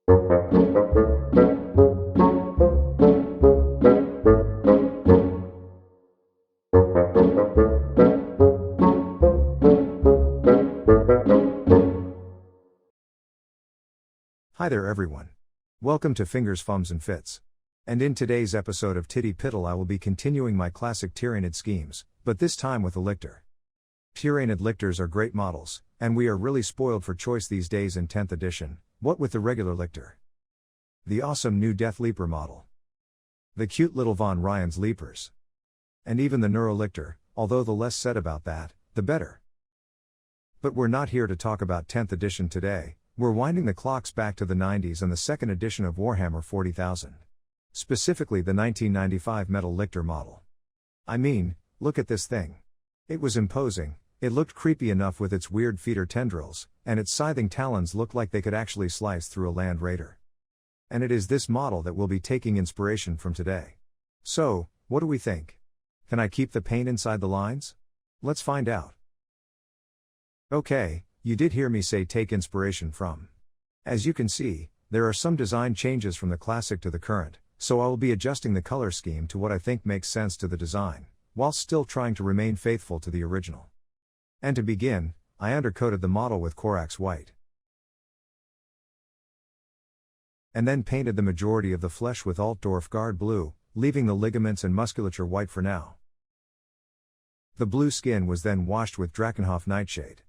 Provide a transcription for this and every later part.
Hi there everyone. Welcome to Fingers, Fums and Fits. And in today's episode of TTPITL I will be continuing my classic Tyranid schemes, but this time with a Lictor. Tyranid Lictors are great models, and we are really spoiled for choice these days in 10th edition, what with the regular Lictor. The awesome new Death Leaper model. The cute little Von Ryan's Leapers. And even the Neuro Lictor, although the less said about that, the better. But we're not here to talk about 10th edition today. We're winding the clocks back to the 90s and the second edition of Warhammer 40,000. Specifically the 1995 Metal Lictor model. I mean, look at this thing. It was imposing, it looked creepy enough with its weird feeder tendrils, and its scything talons looked like they could actually slice through a land raider. And it is this model that we'll be taking inspiration from today. So, what do we think? Can I keep the paint inside the lines? Let's find out. Okay. You did hear me say take inspiration from. As you can see, there are some design changes from the classic to the current, so I will be adjusting the color scheme to what I think makes sense to the design, while still trying to remain faithful to the original. And to begin, I undercoated the model with Corax white. And then painted the majority of the flesh with Altdorf Guard blue, leaving the ligaments and musculature white for now. The blue skin was then washed with Drakenhof Nightshade.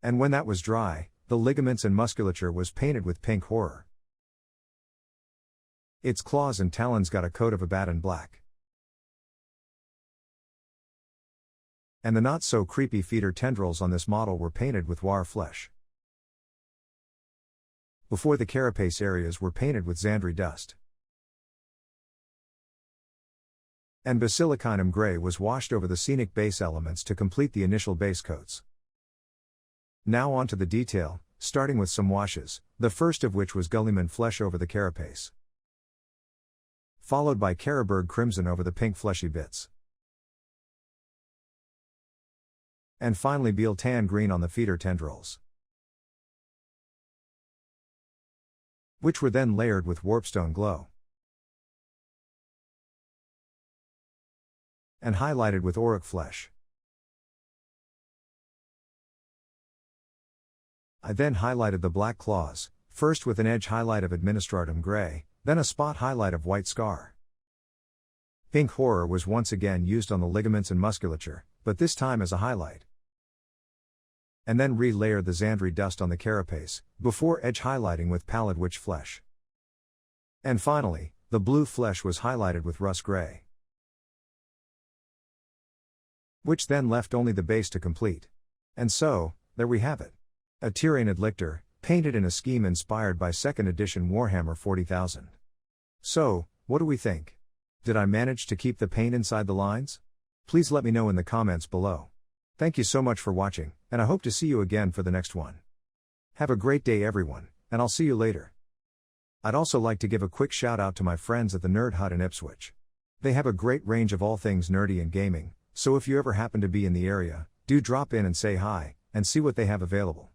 And when that was dry, the ligaments and musculature was painted with pink horror. Its claws and talons got a coat of Abaddon black. And the not so creepy feeder tendrils on this model were painted with War flesh. Before the carapace areas were painted with Xandri dust. And Basilicanum gray was washed over the scenic base elements to complete the initial base coats. Now on to the detail, starting with some washes, the first of which was Gulliman flesh over the carapace. Followed by Caraburg crimson over the pink fleshy bits. And finally Beal tan green on the feeder tendrils. Which were then layered with Warpstone glow. And highlighted with Auric flesh. I then highlighted the black claws, first with an edge highlight of Administratum gray, then a spot highlight of white scar. Pink horror was once again used on the ligaments and musculature, but this time as a highlight. And then re-layered the Xandri dust on the carapace, before edge highlighting with pallid witch flesh. And finally, the blue flesh was highlighted with rust gray. Which then left only the base to complete. And so, there we have it. A Tyranid Lictor, painted in a scheme inspired by 2nd edition Warhammer 40,000. So, what do we think? Did I manage to keep the paint inside the lines? Please let me know in the comments below. Thank you so much for watching, and I hope to see you again for the next one. Have a great day everyone, and I'll see you later. I'd also like to give a quick shout out to my friends at the Nerd Hut in Ipswich. They have a great range of all things nerdy and gaming, so if you ever happen to be in the area, do drop in and say hi, and see what they have available.